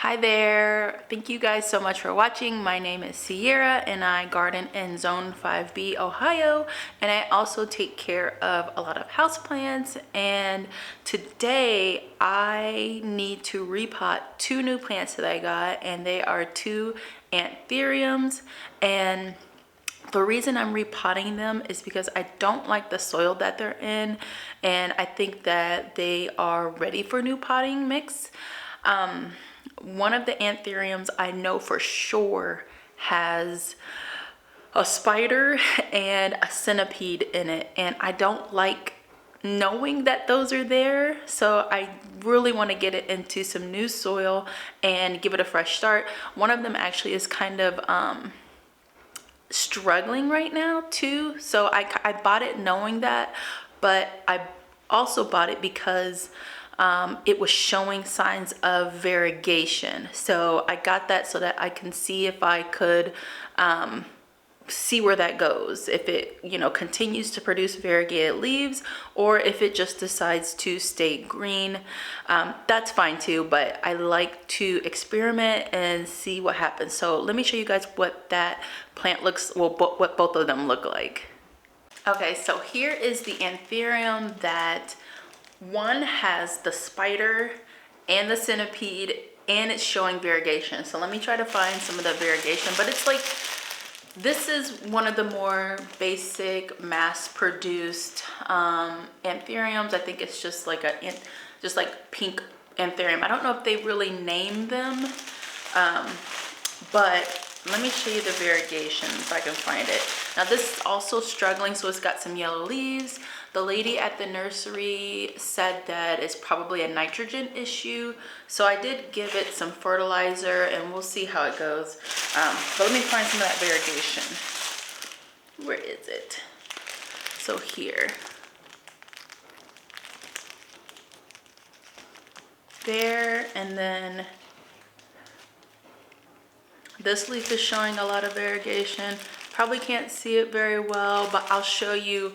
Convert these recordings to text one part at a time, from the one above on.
Hi there. Thank you guys so much for watching. My name is Ciearra and I garden in Zone 5B, Ohio, and I also take care of a lot of houseplants. And today I need to repot two new plants that I got, and they are two Anthuriums. And the reason I'm repotting them is because I don't like the soil that they're in, and I think that they are ready for new potting mix. One of the Anthuriums I know for sure has a spider and a centipede in it, and I don't like knowing that those are there, so I really want to get it into some new soil and give it a fresh start. One of them actually is kind of struggling right now too, so I bought it knowing that, but I also bought it because it was showing signs of variegation. So I got that so that I can see if I could see where that goes, if it continues to produce variegated leaves, or if it just decides to stay green. That's fine too, but I like to experiment and see what happens. So let me show you guys what that plant looks, well, what both of them look like. Okay, so here is the Anthurium that one has the spider and the centipede, and it's showing variegation. So let me try to find some of the variegation, but it's like, this is one of the more basic mass-produced Anthuriums. I think it's just like pink Anthurium. I don't know if they really name them, but let me show you the variegation if I can find it. Now this is also struggling, so it's got some yellow leaves. The lady at the nursery said that it's probably a nitrogen issue, so I did give it some fertilizer and we'll see how it goes. But let me find some of that variegation. Where is it? So here. There, and then this leaf is showing a lot of variegation. Probably can't see it very well, but I'll show you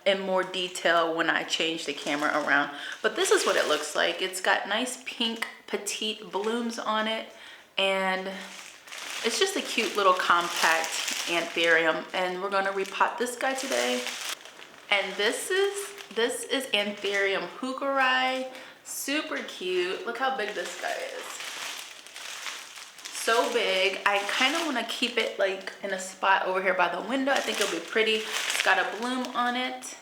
in more detail when I change the camera around. But this is what it looks like. It's got nice pink petite blooms on it, and it's just a cute little compact Anthurium. And we're gonna repot this guy today. And this is Anthurium hookeri. Super cute. Look how big this guy is. So big. I kind of want to keep it like in a spot over here by the window. I think it'll be pretty. It's got a bloom on it,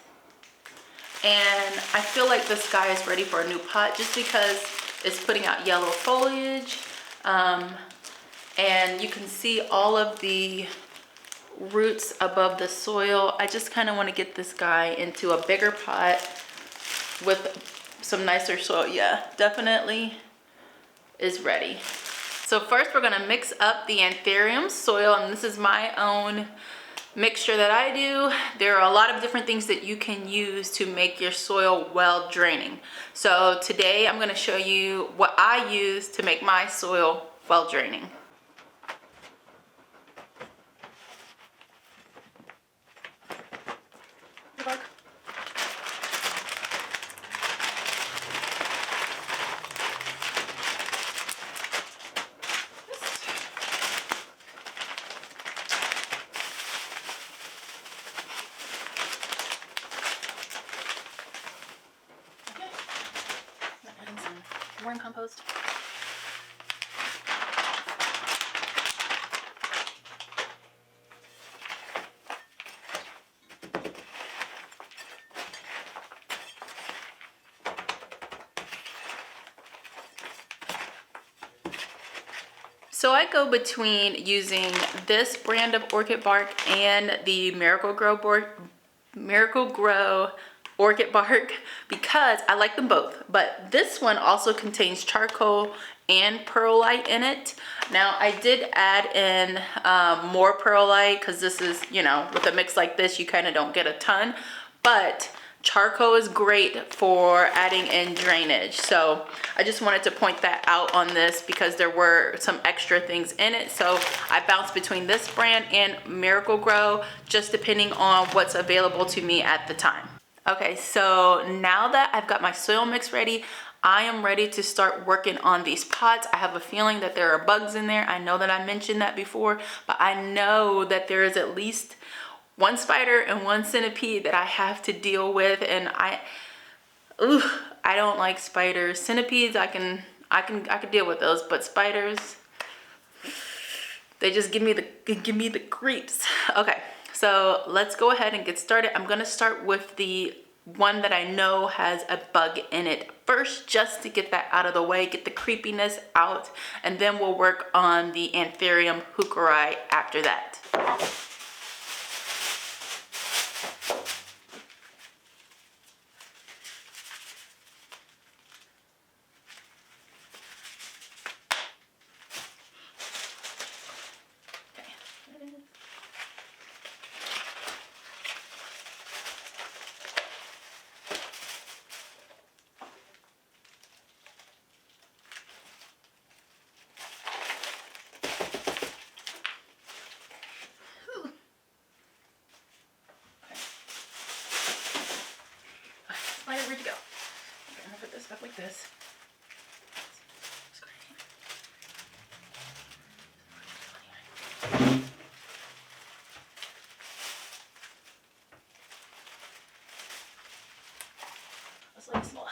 and I feel like this guy is ready for a new pot just because it's putting out yellow foliage, and you can see all of the roots above the soil. I just kind of want to get this guy into a bigger pot with some nicer soil. Yeah, definitely is ready. So first we're gonna mix up the Anthurium soil, and this is my own mixture that I do. There are a lot of different things that you can use to make your soil well draining. So today I'm gonna show you what I use to make my soil well draining. Worm compost. So I go between using this brand of orchid bark and the Miracle-Gro orchid bark because I like them both, but this one also contains charcoal and perlite in it. Now I did add in more perlite because this is, with a mix like this you kind of don't get a ton, but charcoal is great for adding in drainage. So I just wanted to point that out on this because there were some extra things in it. So I bounced between this brand and Miracle-Gro, just depending on what's available to me at the time. Okay, so now that I've got my soil mix ready, I am ready to start working on these pots. I have a feeling that there are bugs in there. I know that I mentioned that before, but I know that there is at least one spider and one centipede that I have to deal with, and I don't like spiders. Centipedes, I can deal with those, but spiders, they just give me the creeps. Okay, so let's go ahead and get started. I'm gonna start with the one that I know has a bug in it first, just to get that out of the way, get the creepiness out, and then we'll work on the Anthurium hookeri after that. Spider, where'd you go? Okay, I'm gonna put this up like this. Let's let it smell.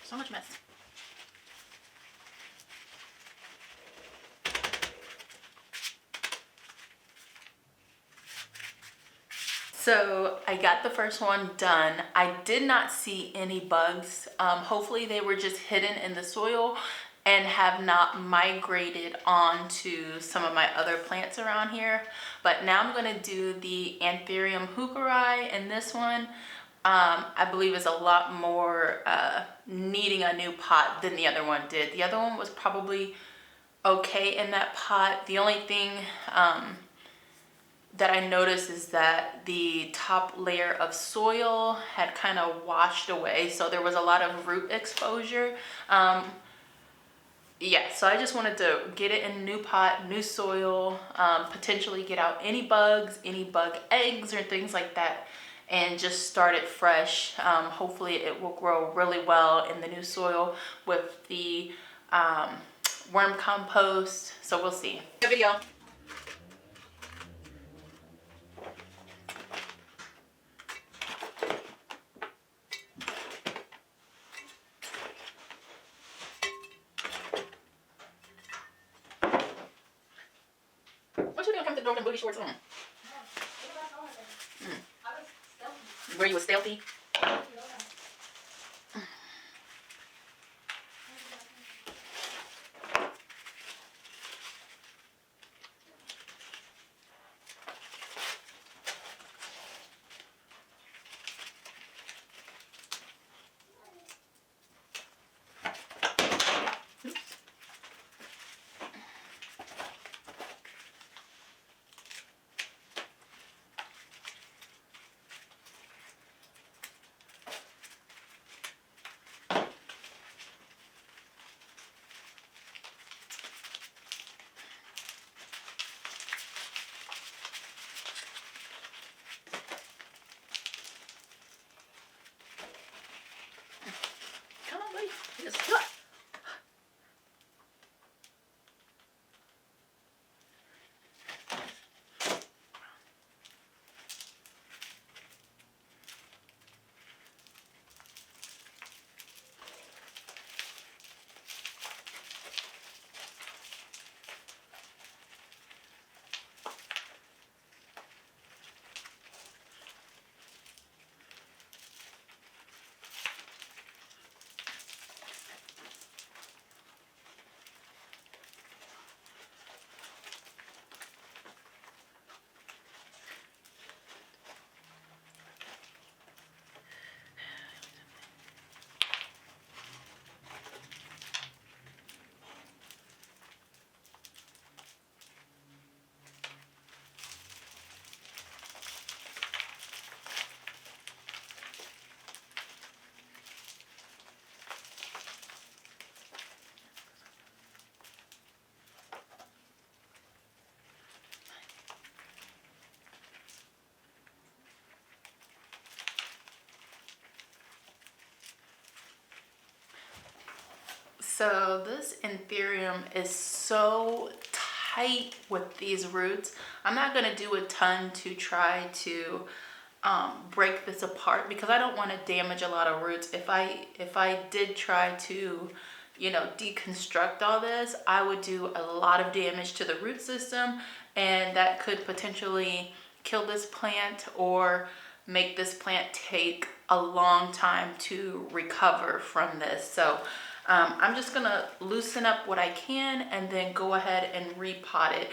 So much mess. So I got the first one done. I did not see any bugs. Hopefully they were just hidden in the soil and have not migrated onto some of my other plants around here. But now I'm gonna do the Anthurium hookeri, and this one I believe is a lot more needing a new pot than the other one did. The other one was probably okay in that pot. The only thing that I noticed is that the top layer of soil had kind of washed away, so there was a lot of root exposure. Yeah, so I just wanted to get it in a new pot, new soil, potentially get out any bugs, any bug eggs or things like that, and just start it fresh. Hopefully it will grow really well in the new soil with the worm compost, so we'll see. Video. What you doing coming to the door with booty shorts on? Were you stealthy? So this Anthurium is so tight with these roots. I'm not gonna do a ton to try to break this apart because I don't want to damage a lot of roots. If I did try to, you know, deconstruct all this, I would do a lot of damage to the root system, and that could potentially kill this plant or make this plant take a long time to recover from this. So I'm just gonna loosen up what I can and then go ahead and repot it.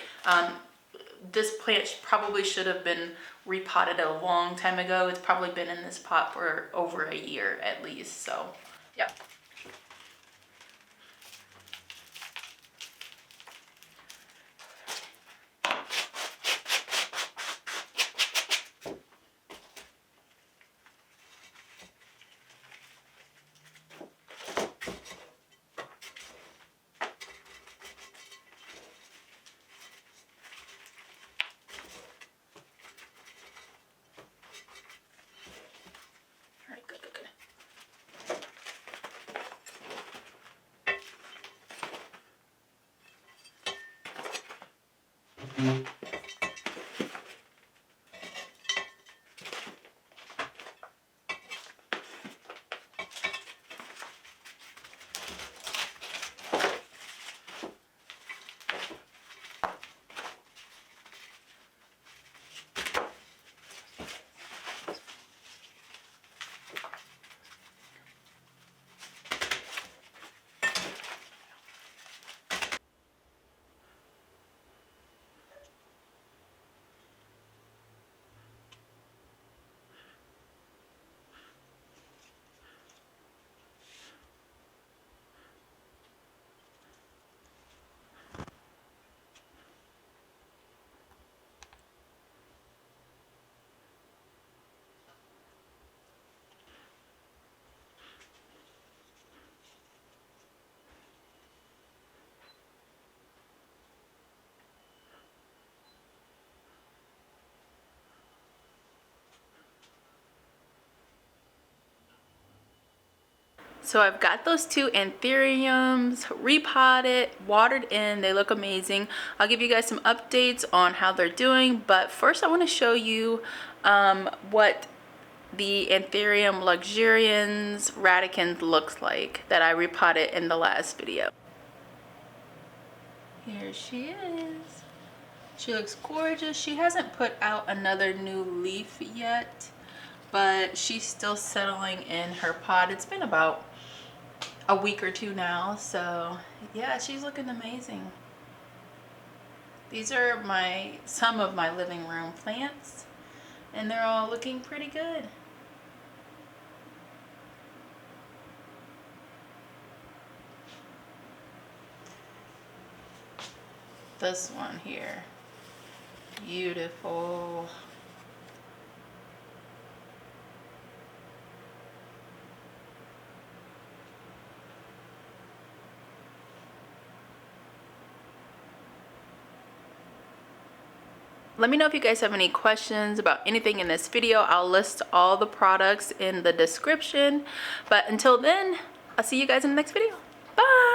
This plant probably should have been repotted a long time ago. It's probably been in this pot for over a year at least. So, yep. All right, good, good, good. So I've got those two Anthuriums repotted, watered in. They look amazing. I'll give you guys some updates on how they're doing, but first I want to show you what the Anthurium luxurians radicans looks like that I repotted in the last video. Here she is. She looks gorgeous. She hasn't put out another new leaf yet, but she's still settling in her pot. It's been about a week or two now, so yeah, she's looking amazing. These are some of my living room plants, and they're all looking pretty good. This one here, beautiful. Let me know if you guys have any questions about anything in this video. I'll list all the products in the description. But until then, I'll see you guys in the next video. Bye!